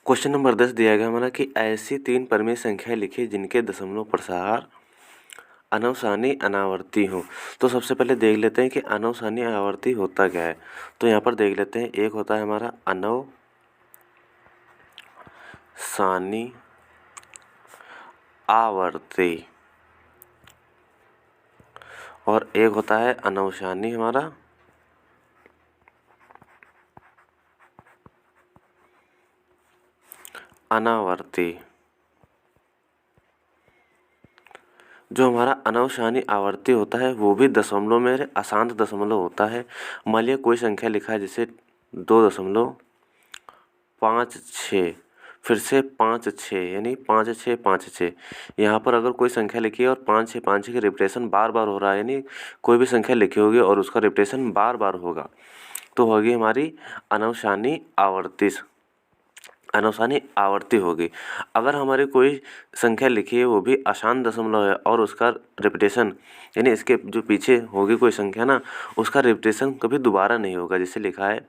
Question number 10 दिया गया हमारा कि ऐसी 3 परिमेय संख्याएं लिखिए जिनके दशमलव प्रसार अनवसानी अनावर्ती हो। तो सबसे पहले देख लेते हैं कि अनवसानी आवर्ती होता क्या है। तो यहाँ पर देख लेते हैं, एक होता है हमारा अनवसानी आवर्ती और एक होता है अनवसानी हमारा अनावर्ती। जो हमारा अनवसानी आवर्ती होता है वो भी दशमलव में अशांत दशमलव होता है। मान लिया कोई संख्या लिखा है जैसे 2.56, फिर से 5 6 यानी 5 6 5 6। यहाँ पर अगर कोई संख्या लिखी है और 5 6 5 6 की रिपीटेशन बार बार हो रहा है, यानी कोई भी संख्या लिखी होगी और उसका रिपीटेशन बार बार होगा, तो होगी हमारी अनवसानी आवर्ती होगी। अगर हमारी कोई संख्या लिखी है वो भी अशांत दशमलव है और उसका रिपीटेशन यानी इसके जो पीछे होगी कोई संख्या ना, उसका रिपीटेशन कभी दोबारा नहीं होगा। जैसे लिखा है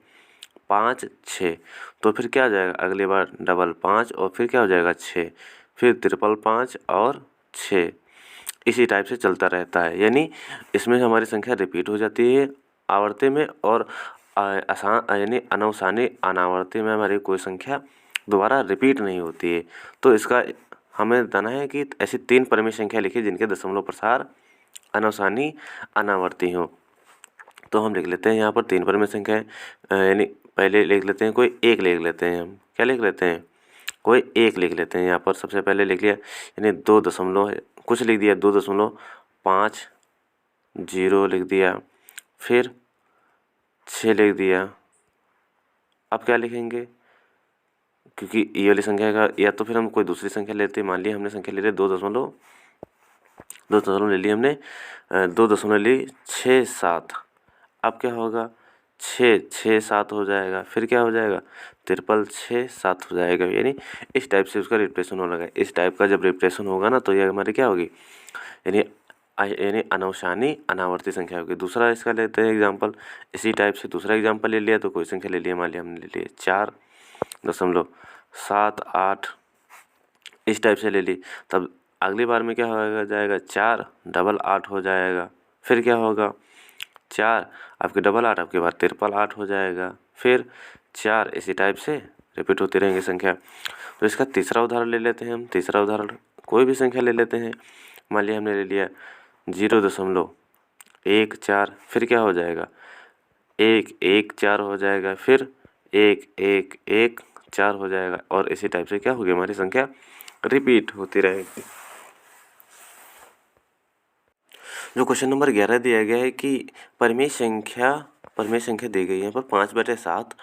5 6, तो फिर क्या हो जाएगा, अगली बार डबल 5 और फिर क्या हो जाएगा 6, फिर ट्रिपल 5 और 6। इसी टाइप से चलता रहता है, यानी इसमें हमारी संख्या रिपीट हो जाती है आवर्ती में, और आसान यानी अनवसानी अनावर्ती में हमारी कोई संख्या दोबारा रिपीट नहीं होती है। तो इसका हमें बताना है कि ऐसी 3 परिमेय संख्या लिखी जिनके दशमलव प्रसार अनवसानी अनावर्ती हो। तो हम लिख लेते हैं यहाँ पर 3 परिमेय संख्या है, यानी पहले लिख लेते हैं कोई एक लिख लेते हैं। हम क्या लिख लेते हैं, कोई एक लिख लेते हैं। यहाँ पर सबसे पहले लिख लिया यानी 2 दशमलव कुछ लिख दिया, 2.50 लिख दिया, फिर 6 लिख दिया। अब क्या लिखेंगे, क्योंकि ये वाली संख्या का, या तो फिर हम कोई दूसरी संख्या लेते हैं। मान लिया हमने संख्या ले ली 2 दशमलव ले ली हमने, 2 दशमलव ली 6 7। अब क्या होगा, 6 6 7 हो जाएगा, फिर क्या हो जाएगा, ट्रिपल 6 7 हो जाएगा। यानी इस टाइप से उसका रिप्रेशन होने लगा। इस टाइप का जब रिप्रेशन होगा ना, तो ये हमारी क्या होगी, यानी अनवसानी अनावर्ती संख्या होगी। दूसरा इसका लेते हैं एग्जाम्पल, इसी टाइप से दूसरा एग्जाम्पल ले लिया। तो कोई संख्या ले लिया, मान लिया हमने ले लिया 4.78, इस टाइप से ले ली। तब अगली बार में क्या हो जाएगा, 4 हो जाएगा। फिर क्या होगा, 4 आपके 8 आपके बाद 8 हो जाएगा, फिर 4, इसी टाइप से रिपीट होती रहेंगी संख्या। तो इसका तीसरा उदाहरण ले लेते हैं हम। तीसरा उदाहरण कोई भी संख्या ले लेते हैं। मान लिया हमने ले लिया 0.14, फिर क्या हो जाएगा, 1 1 4 हो जाएगा, फिर 1 1 1 4 हो जाएगा, और इसी टाइप से क्या होगी, हमारी संख्या रिपीट होती रहेगी। जो क्वेश्चन नंबर 11 दिया गया है कि परिमेय संख्या दी गई है यहाँ पर 5/7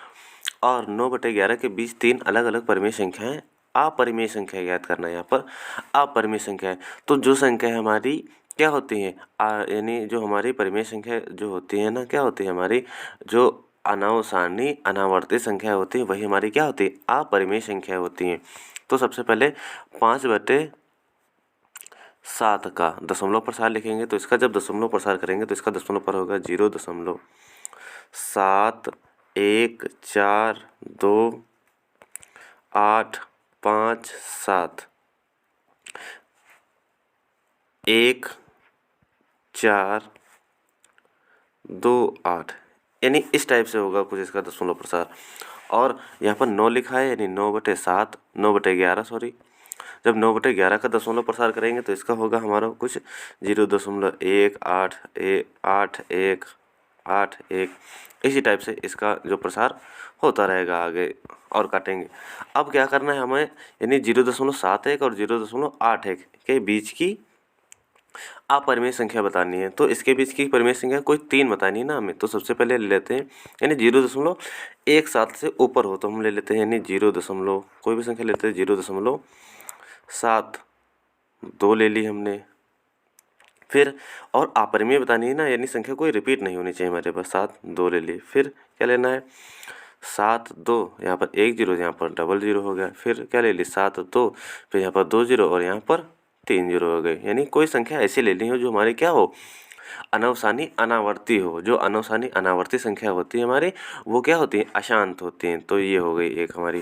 और 9/11 के बीच 3 अलग अलग परिमेय संख्याएं अपरिमेय संख्या याद करना है। यहाँ पर अपरिमेय संख्या है, तो जो संख्या हमारी क्या होती है, यानी जो हमारी परिमेय संख्या जो होती है ना, क्या होती है, हमारी जो अनवसानी अनावर्ती संख्या होती है वही हमारी क्या होती है, अपरिमेय संख्या होती है। तो सबसे पहले 5/7 का दशमलव प्रसार लिखेंगे। तो इसका जब दशमलव प्रसार करेंगे तो इसका दशमलव पर होगा 0.71428557 1428, यानी इस टाइप से होगा कुछ इसका दशमलव प्रसार। और यहाँ पर 9 लिखा है, यानी 9/11 सॉरी। जब 9/11 का दशमलव प्रसार करेंगे तो इसका होगा हमारा कुछ 0.188181, इसी टाइप से इसका जो प्रसार होता रहेगा आगे और काटेंगे। अब क्या करना है हमें, यानी 0.71 और 0.81 के बीच की अपरिमेय संख्या बतानी है। तो इसके बीच की परिमेय संख्या कोई 3 बतानी है ना हमें। तो सबसे पहले ले लेते हैं, यानी 0.17 से ऊपर हो तो हम ले लेते हैं, यानी 0. कोई भी संख्या लेते हैं 0.72 ले ली हमने। फिर और अपरिमेय बतानी है ना, यानी संख्या कोई रिपीट नहीं होनी चाहिए हमारे पास, 7 2 ले ली। फिर क्या लेना है, 7 2, यहाँ पर 1 0, यहाँ पर 0 हो गया। फिर क्या ले ली, 7 2, फिर यहाँ पर 2 0 और यहाँ पर 3 0 हो गए। यानी कोई संख्या ऐसी लेनी हो जो हमारी क्या हो, अनवसानी अनावर्ती हो। जो अनवसानी अनावर्ती संख्या होती है हमारी, वो क्या होती है, अशांत होती हैं। तो ये हो गई एक हमारी।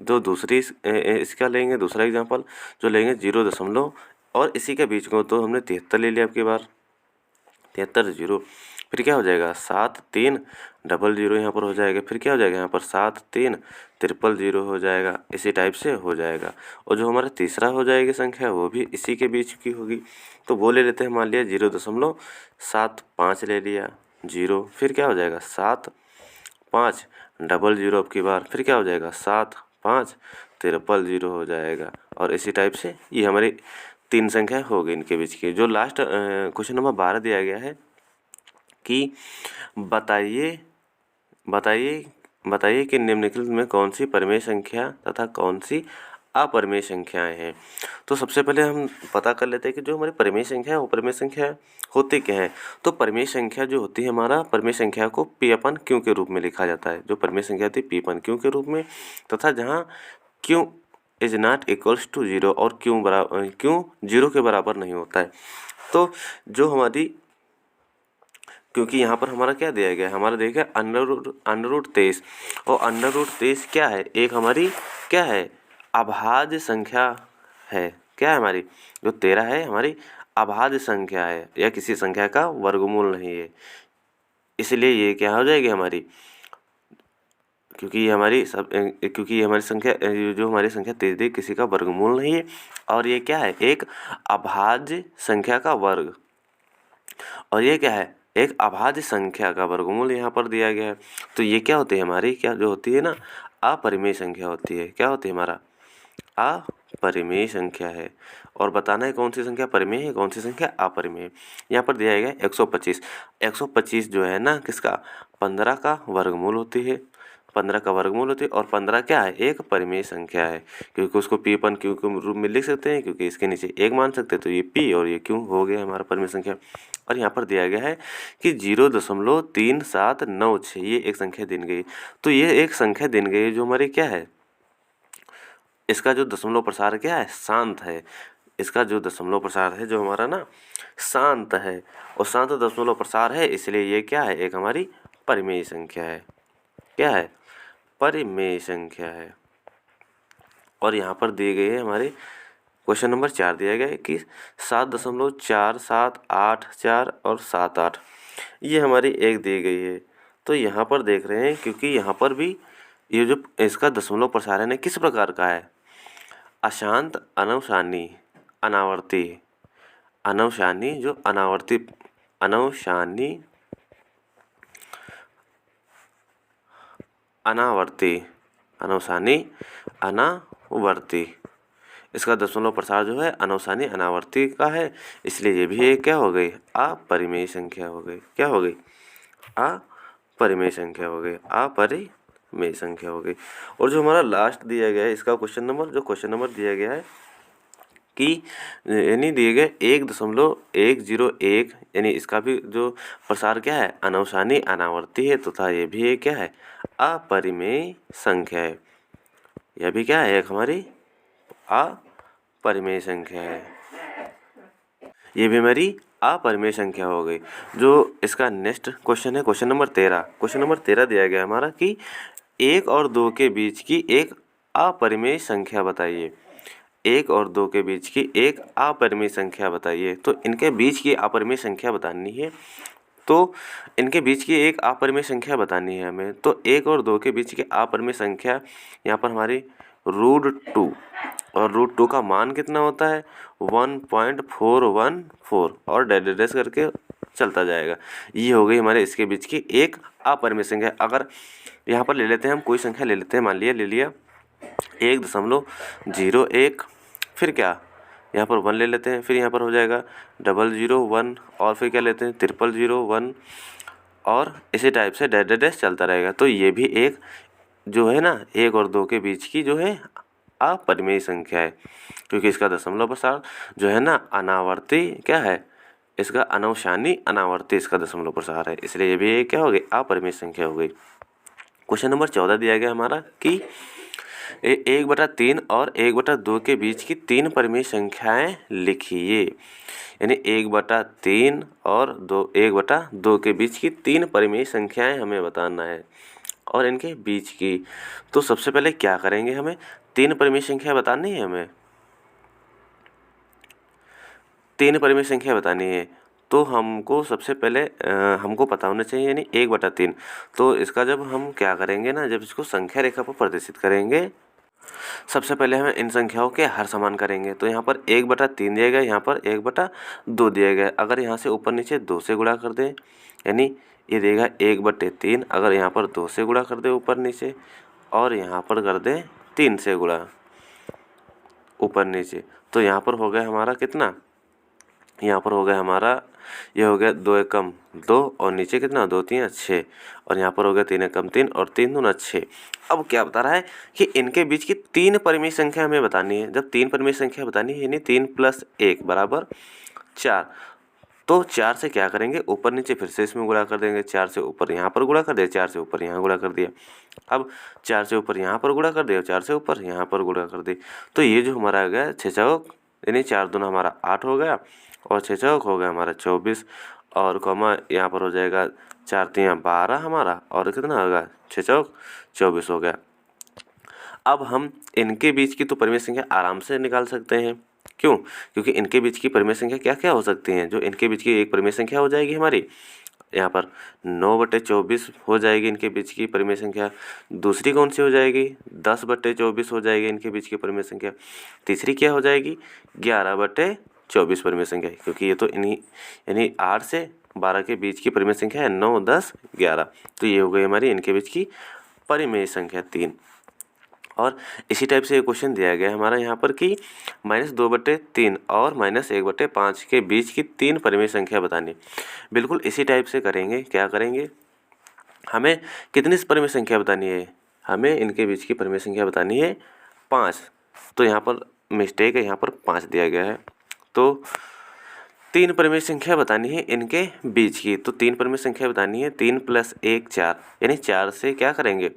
तो दूसरी इसका लेंगे दूसरा एग्जांपल जो लेंगे 0 और इसी के बीच को, तो हमने 73 ले लिया अब की बार, 73 0। फिर क्या हो जाएगा 7 3 00 यहाँ पर हो जाएगा। फिर क्या हो जाएगा यहाँ पर 7 3 000 हो जाएगा। इसी टाइप से हो जाएगा। और जो हमारा तीसरा हो जाएगी संख्या, वो भी इसी के बीच की होगी। तो वो ले लेते हैं, मान लिया 0.75 ले लिया 0। फिर क्या हो जाएगा 7 5 00 अब की बार। फिर क्या हो जाएगा 7 5 000 हो जाएगा। और इसी टाइप से ये हमारी 3 संख्या हो गई इनके बीच की। जो लास्ट क्वेश्चन नंबर 12 दिया गया है कि बताइए बताइए बताइए कि निम्नलिखित में कौन सी परिमेय संख्या तथा कौन सी अपरिमेय संख्याएं हैं। तो सबसे पहले हम पता कर लेते हैं कि जो हमारी परिमेय संख्या है वो परिमेय संख्या होती क्या है। तो परिमेय संख्या जो होती है हमारा, परिमेय संख्या को P/Q के रूप में लिखा जाता है। जो परिमेय संख्या होती है P/Q के रूप में, तथा जहाँ Q is not equals to 0 और Q 0 के बराबर नहीं होता है। तो जो हमारी, क्योंकि यहाँ पर हमारा क्या दिया गया है, हमारा दिया गया √23। और √23 क्या है, एक हमारी क्या है, अभाज्य संख्या है। क्या है हमारी, जो 13 है हमारी अभाज्य संख्या है, या किसी संख्या का वर्गमूल नहीं है। इसलिए ये क्या हो जाएगी हमारी, क्योंकि ये हमारी संख्या, जो हमारी संख्या 23 किसी का वर्गमूल नहीं है। और ये क्या है, एक अभाज्य संख्या का वर्ग। और ये क्या है, एक अभाज्य संख्या का वर्गमूल यहाँ पर दिया गया है। तो ये क्या होती है हमारी, क्या जो होती है ना, अपरिमेय संख्या होती है। क्या होती है हमारा, अपरिमेय संख्या है। और बताना है कौन सी संख्या परिमेय है, कौन सी संख्या अपरिमेय है। यहाँ पर दिया गया है 125। 125 जो है ना, किसका, 15 का वर्गमूल होती है। 15 का वर्गमूल होती है। और 15 क्या है, एक परिमेय संख्या है, क्योंकि उसको P/Q के रूप में लिख सकते हैं, क्योंकि इसके नीचे 1 मान सकते हैं। तो ये P और ये Q हो गया हमारा परिमेय संख्या। और यहाँ पर दिया गया है कि 0.3796 ये एक संख्या दी गई। तो ये एक संख्या दी गई जो हमारी क्या है, इसका जो दशमलव प्रसार क्या है, शांत है। इसका जो दशमलव प्रसार है जो हमारा ना, शांत है। और शांत दशमलव प्रसार है, इसलिए ये क्या है, एक हमारी परिमेय संख्या है। क्या है, परिमेय संख्या है। और यहाँ पर दिए गए हैं हमारे क्वेश्चन नंबर 4 दिया गया है कि 7.4784 और 78 ये हमारी एक दी गई है। तो यहाँ पर देख रहे हैं, क्योंकि यहाँ पर भी ये जो इसका दशमलव प्रसारण है किस प्रकार का है, अशांत अनवसानी अनावर्ती। अनवसानी जो अनावर्ती, अनवसानी अनावर्ती, अनवसानी अनावर्ती, इसका दशमलव प्रसार जो है अनवसानी अनावर्ती का है। इसलिए ये भी एक क्या हो गई, अपरिमेय संख्या हो गई। क्या हो गई, अपरिमेय संख्या हो गई, अपरिमेय संख्या हो गई। और जो हमारा लास्ट दिया गया है इसका क्वेश्चन नंबर दिया गया है कि यानी दिए गए 1.101, यानी इसका भी जो प्रसार क्या है, अनवसानी अनावर्ती है, तथा ये भी एक क्या है, अपरिमेय संख्या है। यह भी क्या है, एक हमारी अपरिमेय संख्या है। ये भी हमारी अपरिमेय संख्या हो गई। जो इसका नेक्स्ट क्वेश्चन है, क्वेश्चन नंबर 13। क्वेश्चन नंबर 13 दिया गया हमारा कि 1 और 2 के बीच की एक अपरिमेय संख्या बताइए। 1 और 2 के बीच की एक अपरिमेय संख्या बताइए। तो इनके बीच की अपरिमेय संख्या बतानी है। तो इनके बीच की एक अपरिमेय संख्या बतानी है हमें। तो 1 और 2 के बीच की अपरिमेय संख्या यहाँ पर हमारी √2, और √2 का मान कितना होता है, 1.414, और डैश करके चलता जाएगा। ये हो गई हमारे इसके बीच की एक अपरिमेय संख्या। अगर यहाँ पर ले लेते हैं हम, कोई संख्या ले लेते हैं, मान लिया ले लिया 1.01, फिर क्या यहाँ पर 1 ले लेते हैं, फिर यहाँ पर हो जाएगा 001, और फिर क्या लेते हैं 00001, और इसी टाइप से डैश चलता रहेगा। तो ये भी एक जो है ना, 1 और 2 के बीच की जो है अपरिमेय संख्या है, क्योंकि इसका दशमलव प्रसार जो है ना अनावर्ती क्या है, इसका अनवसानी अनावर्ती इसका दशमलव प्रसार है। इसलिए ये भी एक क्या हो गई, अपरिमेय संख्या हो गई। क्वेश्चन नंबर 14 दिया गया हमारा कि 1/3 और 1/2 के बीच की 3 परिमेय संख्याएं लिखिए। यानी 1/3 और 1/2 के बीच की 3 परिमेय संख्याएं हमें बताना है और इनके बीच की। तो सबसे पहले क्या करेंगे, हमें 3 परिमेय संख्या बतानी है। हमें 3 परिमेय संख्या बतानी है तो हमको सबसे पहले हमको पता होना चाहिए यानी 1/3। तो इसका जब हम क्या करेंगे ना, जब इसको संख्या रेखा पर प्रदर्शित करेंगे, सबसे पहले हम इन संख्याओं के हर समान करेंगे। तो यहाँ पर 1/3 दिया गया, यहाँ पर 1/2 दिया गया। अगर यहाँ से ऊपर नीचे 2 से गुणा कर दें, यानी ये देगा 1/3। अगर यहाँ पर 2 से गुणा कर दे ऊपर नीचे और यहाँ पर कर दें 3 से गुणा ऊपर नीचे, तो यहाँ पर हो गया हमारा कितना, यहाँ पर हो गया हमारा, ये हो गया 2 एकम 2 और नीचे कितना 2 3 6 और यहाँ पर हो गया 3 एकम 3 और 3 दूना 6। अब क्या बता रहा है कि इनके बीच की 3 परिमेय संख्या हमें बतानी है। जब 3 परिमेय संख्या बतानी है यानी 3 + 1 = 4। तो 4 से क्या करेंगे, ऊपर नीचे फिर से इसमें गुणा कर देंगे। 4 से ऊपर यहाँ पर गुणा कर दिया, 4 से ऊपर यहाँ गुणा कर दिया। अब 4 से ऊपर यहाँ पर गुणा कर दिया, 4 से ऊपर यहाँ पर गुणा कर दी। तो ये जो हमारा आ गया 6 चौक यानी 4 दूना हमारा 8 हो गया और 6 चौक हो गया हमारा 24 और कॉमा यहाँ पर हो जाएगा 4 3 12 हमारा और कितना होगा 6 चौक 24 हो गया। अब हम इनके बीच की तो परिमेय संख्या आराम से निकाल सकते हैं। क्यों? क्योंकि इनके बीच की परिमेय संख्या क्या क्या हो सकती हैं। जो इनके बीच की एक परिमेय संख्या हो जाएगी हमारी, यहाँ पर 9/24 हो जाएगी इनके बीच की परिमेय संख्या। दूसरी कौन सी हो जाएगी, 10/24 हो जाएगी इनके बीच की परिमेय संख्या। तीसरी क्या हो जाएगी, 11/24 परिमेय संख्या, क्योंकि ये तो इन्हीं यानी 8 से 12 के बीच की परिमेय संख्या है, 9 10 11। तो ये हो गई हमारी इनके बीच की परिमेय संख्या 3। और इसी टाइप से एक क्वेश्चन दिया गया है हमारा यहाँ पर कि -2/3 और -1/5 के बीच की 3 परिमेय संख्या बतानी। बिल्कुल इसी टाइप से करेंगे। क्या करेंगे, हमें कितनी परिमेय संख्या बतानी है, हमें इनके बीच की परिमेय संख्या बतानी है 5। तो यहाँ पर मिस्टेक है, यहाँ पर 5 दिया गया है। तो 3 परिमेय संख्या बतानी है इनके बीच की। तो 3 परिमेय संख्या बतानी है, 3 + 1 4 यानी 4 से क्या करेंगे,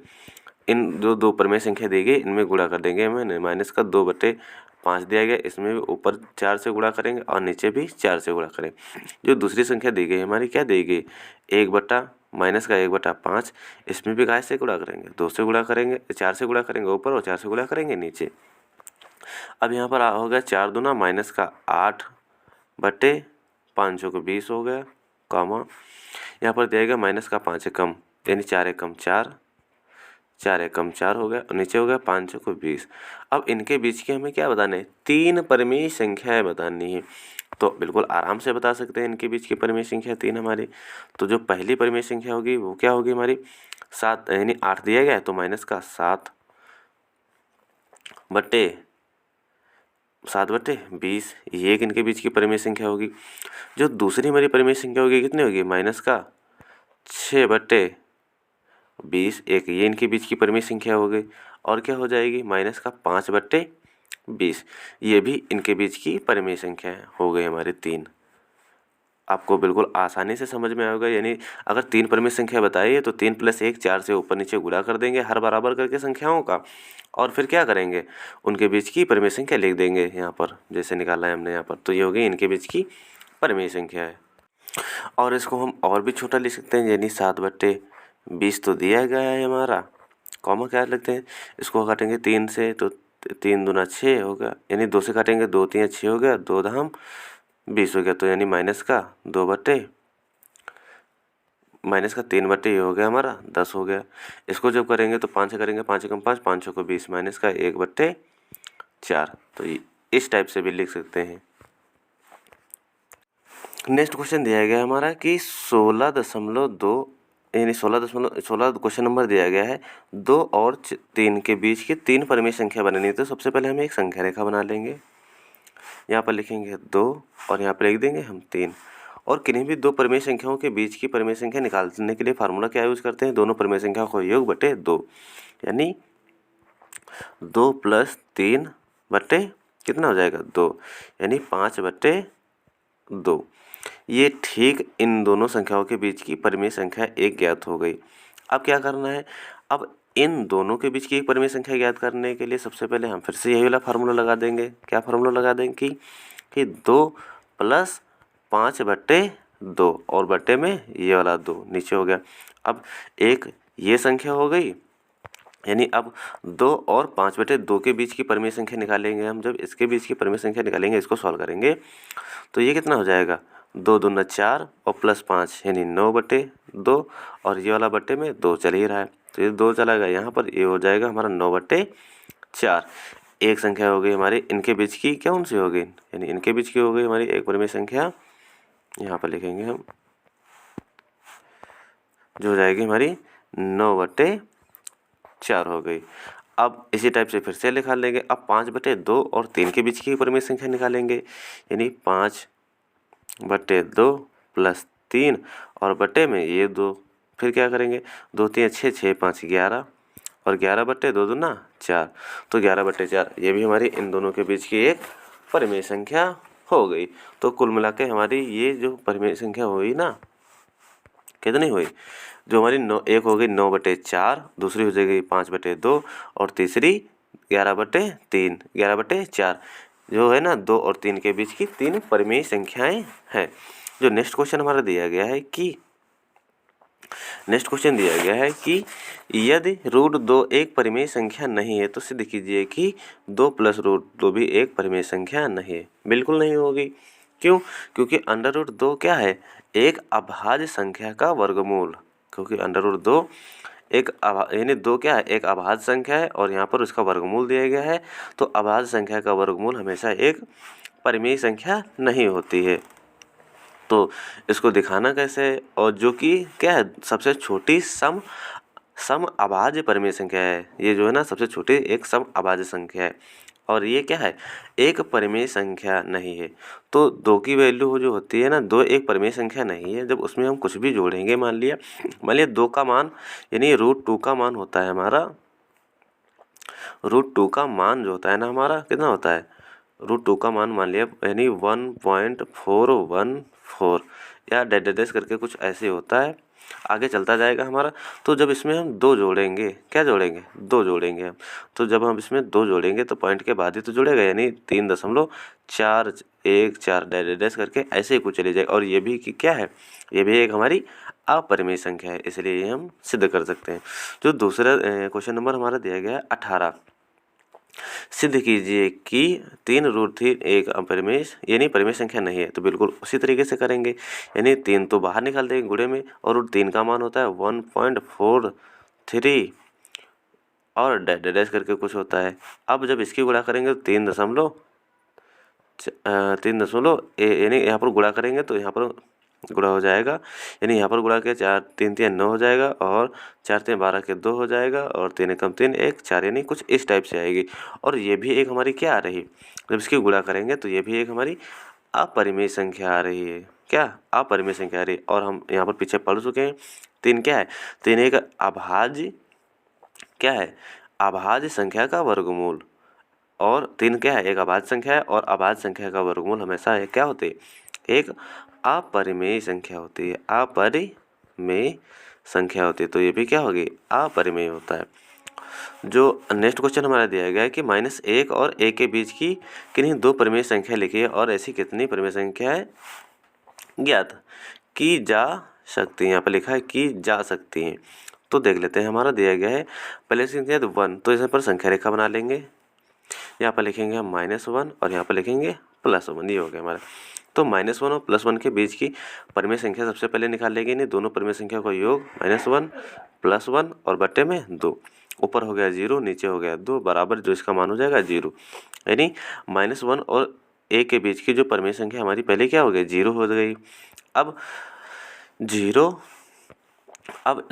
इन जो 2 परिमेय संख्या दी गई इनमें गुणा कर देंगे। हमें -2/5 दिया गया, इसमें भी ऊपर 4 से गुणा करेंगे और नीचे भी 4 से गुणा करेंगे। जो दूसरी संख्या दी गई हमारी क्या दी गई, 1/-1/5, इसमें भी काय से गुणा करेंगे, 2 से गुणा करेंगे, 4 से गुणा करेंगे ऊपर और 4 से गुणा करेंगे नीचे। अब यहाँ पर हो गया 4 दूना -8/5 को 20 हो गया, कॉमा यहाँ पर दिया गया -5 एकम यानी 4 एकम 4, 4 एकम 4 हो गया और नीचे हो गया 5 को 20। अब इनके बीच की हमें क्या बताना है, 3 परिमेय संख्याएं बतानी है। तो बिल्कुल आराम से बता सकते हैं इनके बीच की परिमेय संख्या 3 हमारी। तो जो पहली परिमेय संख्या होगी वो क्या होगी हमारी, 7 यानी 8 दिया गया है तो -7/20, ये एक इनके बीच की परिमेय संख्या होगी। जो दूसरी हमारी परिमेय संख्या होगी कितनी होगी, -6/20, एक ये इनके बीच की परिमेय संख्या हो गई। और क्या हो जाएगी, -5/20, ये भी इनके बीच की परिमेय संख्या हो गई हमारे 3। आपको बिल्कुल आसानी से समझ में आएगा। यानी अगर 3 परिमेय संख्या बताई है तो 3 + 1 4 से ऊपर नीचे गुणा कर देंगे हर बराबर करके संख्याओं का, और फिर क्या करेंगे, उनके बीच की परिमेय संख्या लिख देंगे यहाँ पर, जैसे निकाला है हमने यहाँ पर। तो ये हो गई इनके बीच की परिमेय संख्या है। और इसको हम और भी छोटा लिख सकते हैं, यानी 7/20 तो दिया गया है हमारा, कॉमा क्या लगते हैं, इसको काटेंगे 3 से तो 3 दूना 6 हो गया, यानी 2 से काटेंगे 2 3 6 हो गया, 2 धाम 20 हो गया। तो यानी -3/, ये हो गया हमारा 10 हो गया। इसको जब करेंगे तो 5 से करेंगे, 5 एकम 5, 5 को 20, -1/4। तो इस टाइप से भी लिख सकते हैं। नेक्स्ट क्वेश्चन दिया गया हमारा कि 16.2 यानी 16 क्वेश्चन नंबर दिया गया है, 2 और 3 के बीच की 3 परिमेय संख्या बनानी है। तो सबसे पहले हम एक संख्या रेखा बना लेंगे। यहाँ पर लिखेंगे 2 और यहाँ पर लिख देंगे हम 3। और किन्हीं भी 2 परिमेय संख्याओं के बीच की परिमेय संख्या निकालने के लिए फार्मूला क्या यूज करते हैं, दोनों परिमेय संख्या को योग बटे 2, यानी 2 + 3 बटे कितना हो जाएगा 2, यानी 5/2। ये ठीक इन दोनों संख्याओं के बीच की परिमेय संख्या 1 ज्ञात हो गई। अब क्या करना है, अब इन दोनों के बीच की एक परिमेय संख्या ज्ञात करने के लिए सबसे पहले हम फिर से यही वाला फार्मूला लगा देंगे। क्या फार्मूला लगा देंगे कि 2 + 5/2 और बट्टे में ये वाला 2 नीचे हो गया। अब एक ये संख्या हो गई, यानी अब 2 और 5/2 के बीच की परिमेय संख्या निकालेंगे हम। जब इसके बीच की परिमेय संख्या निकालेंगे, इसको सॉल्व करेंगे, तो ये कितना हो जाएगा, 2 दूना 4 और +5 यानी 9/2 और ये वाला बट्टे में 2 चल ही रहा है, तो ये 2 चला गया यहाँ पर, ये हो जाएगा हमारा 9/4। एक संख्या हो गई हमारी इनके बीच की, कौन सी हो गई, यानी इनके बीच की हो गई हमारी एक परिमेय संख्या, यहाँ पर लिखेंगे हम, जो हो जाएगी हमारी 9/4 हो गई। अब इसी टाइप से फिर से निकाल लेंगे। अब 5/2 और 3 के बीच की परिमेय संख्या निकालेंगे, यानी 5/2 + 3 और बट्टे में ये 2। फिर क्या करेंगे, 2 3 6 6 5 11 और 11/2 दूना 4, तो 11/4 ये भी हमारी इन दोनों के बीच की एक परिमेय संख्या हो गई। तो कुल मिला के हमारी ये जो परिमेय संख्या हुई ना, कितनी हुई, जो हमारी एक हो गई 9/4, दूसरी हो जाएगी 5/2 और तीसरी 11/3 11/4, जो है ना 2 और 3 के बीच की 3 परिमेय संख्याएं हैं। जो नेक्स्ट क्वेश्चन हमारा दिया गया है कि यदि √2 एक परिमेय संख्या नहीं है तो सिद्ध कीजिए कि 2 + √2 भी एक परिमेय संख्या नहीं है। बिल्कुल नहीं होगी। क्यों? क्योंकि √2 क्या है, एक अभाज्य संख्या का वर्गमूल। क्योंकि √2 एक यानी 2 क्या है, एक अभाज्य संख्या है और यहाँ पर उसका वर्गमूल दिया गया है, तो अभाज्य संख्या का वर्गमूल हमेशा एक परिमेय संख्या नहीं होती है। तो इसको दिखाना कैसे है, और जो कि क्या है, सबसे छोटी सम अभाज्य परिमेय संख्या है। ये जो है ना सबसे छोटी एक सम अभाज्य संख्या है, और ये क्या है, एक परिमेय संख्या नहीं है। तो 2 की वैल्यू जो होती है ना, 2 एक परिमेय संख्या नहीं है। जब उसमें हम कुछ भी जोड़ेंगे, मान लिया 2 का मान, यानी √2 का मान होता है हमारा, √2 का मान जो होता है ना हमारा, कितना होता है, √2 का मान मान लिया यानी 1.414 या डैश करके कुछ ऐसे होता है, आगे चलता जाएगा हमारा। तो जब इसमें हम 2 जोड़ेंगे, क्या जोड़ेंगे, 2 जोड़ेंगे हम, तो जब हम इसमें 2 जोड़ेंगे तो पॉइंट के बाद ही तो जुड़ेगा, यानी 3.414 डैश करके ऐसे ही कुछ चले जाएगा। और ये भी कि क्या है, ये भी एक हमारी अपरिमेय संख्या है, इसलिए ये हम सिद्ध कर सकते हैं। जो दूसरा क्वेश्चन नंबर हमारा दिया गया है 18, सिद्ध कीजिए कि 3√3 एक अपरिमेय यानी परिमेय संख्या नहीं है। तो बिल्कुल उसी तरीके से करेंगे, यानी 3 तो बाहर निकाल देंगे गुणे में, और √3 का मान होता है 1.43 और डैश करके कुछ होता है। अब जब इसकी गुणा करेंगे तो 3 दशमलव यानी यहाँ पर गुणा करेंगे तो यहाँ पर गुणा हो जाएगा, यानी यहाँ पर गुणा के 4 3 3 9 हो जाएगा, और 4 3 12 के 2 हो जाएगा, और 3 एकम 3 1 4, यानी कुछ इस टाइप से आएगी। और ये भी एक हमारी क्या आ रही, जब इसकी गुणा करेंगे तो ये भी एक हमारी अपरिमेय संख्या आ रही है। क्या, अपरिमेय संख्या आ रही है। और हम यहाँ पर पीछे पढ़ चुके हैं, 3 क्या है, 3 एक अभाज्य, क्या है, अभाज्य संख्या का वर्गमूल। और 3 क्या है, एक अभाज्य संख्या है, और अभाज्य संख्या का वर्गमूल हमेशा क्या होते हैं, एक अपरिमेय संख्या होती है, अपरिमेय संख्या होती है। तो ये भी क्या होगी, अपरिमेय होता है। जो नेक्स्ट क्वेश्चन हमारा दिया गया है कि -1 और 1 के बीच की किन्हीं 2 परिमेय संख्या लिखिए और ऐसी कितनी परिमेय संख्याएं ज्ञात की जा सकती हैं। यहाँ पर लिखा है की जा सकती हैं। तो देख लेते हैं, हमारा दिया गया है पहले संख्या 1, तो इस पर संख्या रेखा बना लेंगे। यहाँ पर लिखेंगे हम -1 और यहाँ पर लिखेंगे +1, ये हो गया हमारा। तो -1 और +1 के बीच की परिमेय संख्या सबसे पहले निकाल लेंगे, नहीं दोनों परिमेय संख्या का योग -1 +1 और बट्टे में 2, ऊपर हो गया 0, नीचे हो गया 2, बराबर जो इसका मान हो जाएगा 0। यानी -1 और 1 के बीच की जो परिमेय संख्या हमारी पहले क्या हो गई, 0 हो गई। अब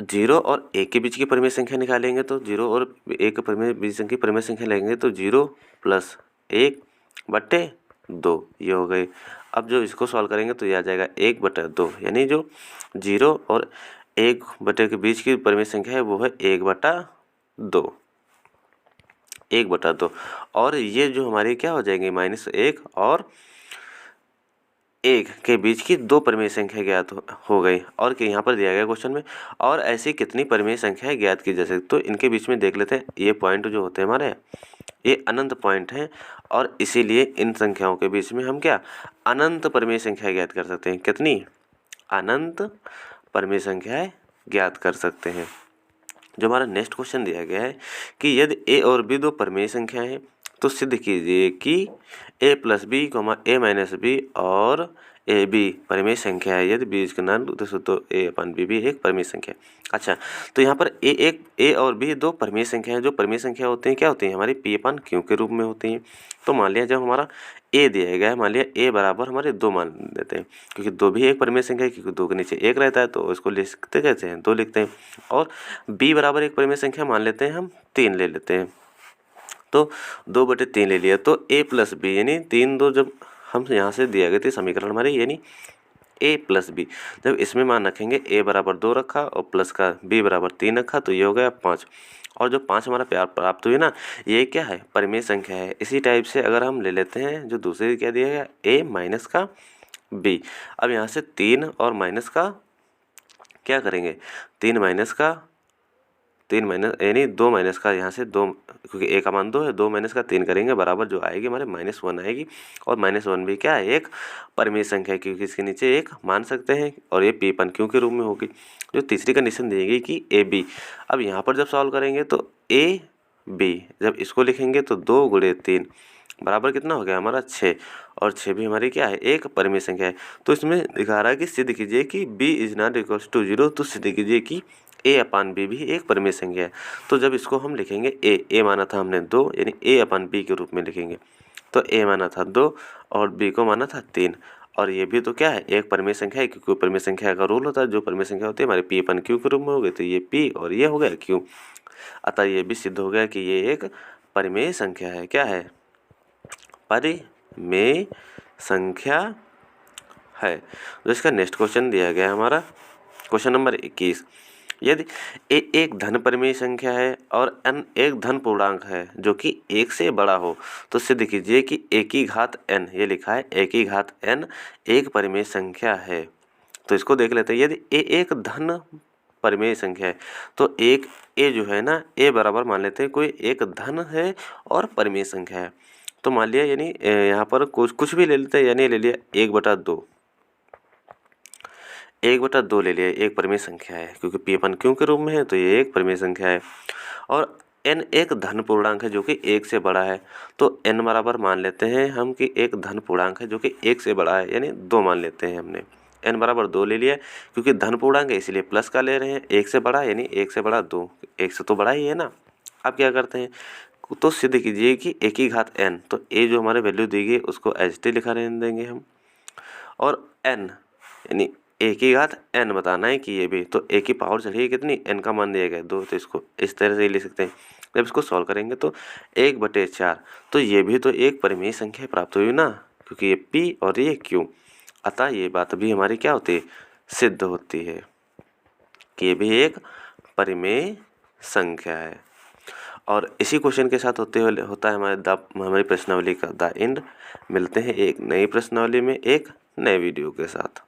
0 और 1 के बीच की परिमेय संख्या निकालेंगे, तो 0 और 1 के बीच की परिमेय संख्या लेंगे तो 0 + 1/2 ये हो गई। अब जो इसको सॉल्व करेंगे तो ये आ जाएगा 1/2, यानी जो 0 और 1 के बीच की परिमेय संख्या है वो है 1/2, 1/2। और ये जो हमारी क्या हो जाएंगे, -1 और एक के बीच की दो परिमेय संख्या ज्ञात हो गई और कि यहाँ पर दिया गया क्वेश्चन में और ऐसी कितनी परिमेय संख्याएं ज्ञात की जा सकती। तो इनके बीच में देख लेते हैं, ये पॉइंट जो होते हैं हमारे ये अनंत पॉइंट हैं और इसीलिए इन संख्याओं के बीच में हम क्या अनंत परिमेय संख्या ज्ञात कर सकते हैं। कितनी अनंत परिमेय संख्याएं ज्ञात कर सकते हैं। जो हमारा नेक्स्ट क्वेश्चन दिया गया है कि यदि ए और बी दो परिमेय संख्याएं हैं तो सिद्ध कीजिए कि ए प्लस बी कॉमा ए माइनस बी और ए बी परिमेय संख्या है। यदि बीज का मान तो ए अपन बी भी एक परिमेय संख्या है। अच्छा, तो यहाँ पर ए और बी दो परिमेय संख्या है। जो परिमेय संख्या होती हैं क्या होती हैं हमारी पी अपन क्यू के रूप में होती हैं। तो मान लिया जब हमारा ए दिया गया है, मान लिया ए बराबर हमारे 2 मान देते हैं क्योंकि 2 भी एक परिमेय संख्या है, क्योंकि 2 के नीचे 1 रहता है तो इसको लिखते कैसे हैं 2 लिखते हैं। और बी बराबर एक परिमेय संख्या मान लेते हैं हम 3 ले लेते हैं, तो 2/3 ले लिया। तो a प्लस बी यानी 3 जब हम यहाँ से दिया गया थे समीकरण हमारे यानी a प्लस बी, जब इसमें मान रखेंगे a बराबर 2 रखा और प्लस का b बराबर 3 रखा तो ये हो गया 5। और जो 5 हमारा प्यार प्राप्त हुई ना ये क्या है परिमेय संख्या है। इसी टाइप से अगर हम ले लेते हैं जो दूसरे क्या दिया गया a माइनस का b। अब यहाँ से 3 और माइनस का क्या करेंगे 3 माइनस यानी 2 माइनस का यहाँ से 2 क्योंकि a का मान 2 है 2 माइनस का 3 करेंगे बराबर जो आएगी हमारे -1 आएगी। और -1 भी क्या है एक परिमेय संख्या है क्योंकि इसके नीचे एक मान सकते हैं और ये पी अपन क्यू के रूप में होगी। जो तीसरी कंडीशन दी गई कि ए बी। अब यहाँ पर जब सॉल्व करेंगे तो ए बी जब इसको लिखेंगे तो 2 × 3 बराबर कितना हो गया हमारा 6 और 6 भी हमारी क्या है एक परिमेय संख्या है। तो इसमें दिखा रहा है कि सिद्ध कीजिए कि b is not equals to 0। तो सिद्ध कीजिए कि a अपान b भी एक परिमेय संख्या है। तो जब इसको हम लिखेंगे a माना था हमने 2 यानी a अपान b के रूप में लिखेंगे। तो a माना था 2 और b को माना था 3 और ये भी तो क्या है एक परिमेय संख्या है क्योंकि परिमेय संख्या का रूल होता है जो परिमेय संख्या होती है हमारे p अपन q के रूप में हो गए तो ये p और ये हो गया q। अतः ये भी सिद्ध हो गया कि ये एक परिमेय संख्या है। क्या है परिमेय संख्या है। तो इसका नेक्स्ट क्वेश्चन दिया गया हमारा क्वेश्चन नंबर 21। यदि ए एक धन परिमेय संख्या है और n एक धन पूर्णांक है जो कि 1 से बड़ा हो तो सिद्ध कीजिए कि a की घात n, ये लिखा है a की घात n एक परिमेय संख्या है। तो इसको देख लेते हैं। यदि a एक धन परिमेय संख्या है तो एक a जो है ना a बराबर मान लेते हैं कोई एक धन है और परिमेय संख्या है। तो मान लिया यानी यहाँ पर कुछ भी ले लेते हैं यानी ले लिया 1/2 1/2 ले लिया एक परिमेय संख्या है क्योंकि पी अपन क्यू के रूप में है तो ये एक परिमेय संख्या है। और n एक धन पूर्णांक है जो कि 1 से बड़ा है तो n बराबर मान लेते हैं हम कि एक धन पूर्णांक है जो कि 1 से बड़ा है यानी 2 मान लेते हैं हमने। n बराबर 2 ले लिया क्योंकि धन पूर्णांक है इसलिए प्लस का ले रहे हैं 1 से बड़ा यानी 1 से बड़ा 2 1 से तो बड़ा ही है ना। अब क्या करते हैं तो सिद्ध कीजिए कि a की घात n, तो a जो हमारे वैल्यू दी गई उसको एच टी लिखा रहने देंगे हम और n यानी a की घात n बताना है कि ये भी तो a की पावर चढ़िए कितनी n का मान दिया गया 2 तो इसको इस तरह से ही लिख सकते हैं। जब इसको सॉल्व करेंगे तो 1/4 तो ये भी तो एक परिमेय संख्या प्राप्त हुई ना क्योंकि ये p और ये q। अतः ये बात भी हमारी क्या होती है सिद्ध होती है कि ये भी एक परिमेय संख्या है। और इसी क्वेश्चन के साथ होता है हमारी प्रश्नावली का द एंड। मिलते हैं एक नई प्रश्नावली में एक नए वीडियो के साथ।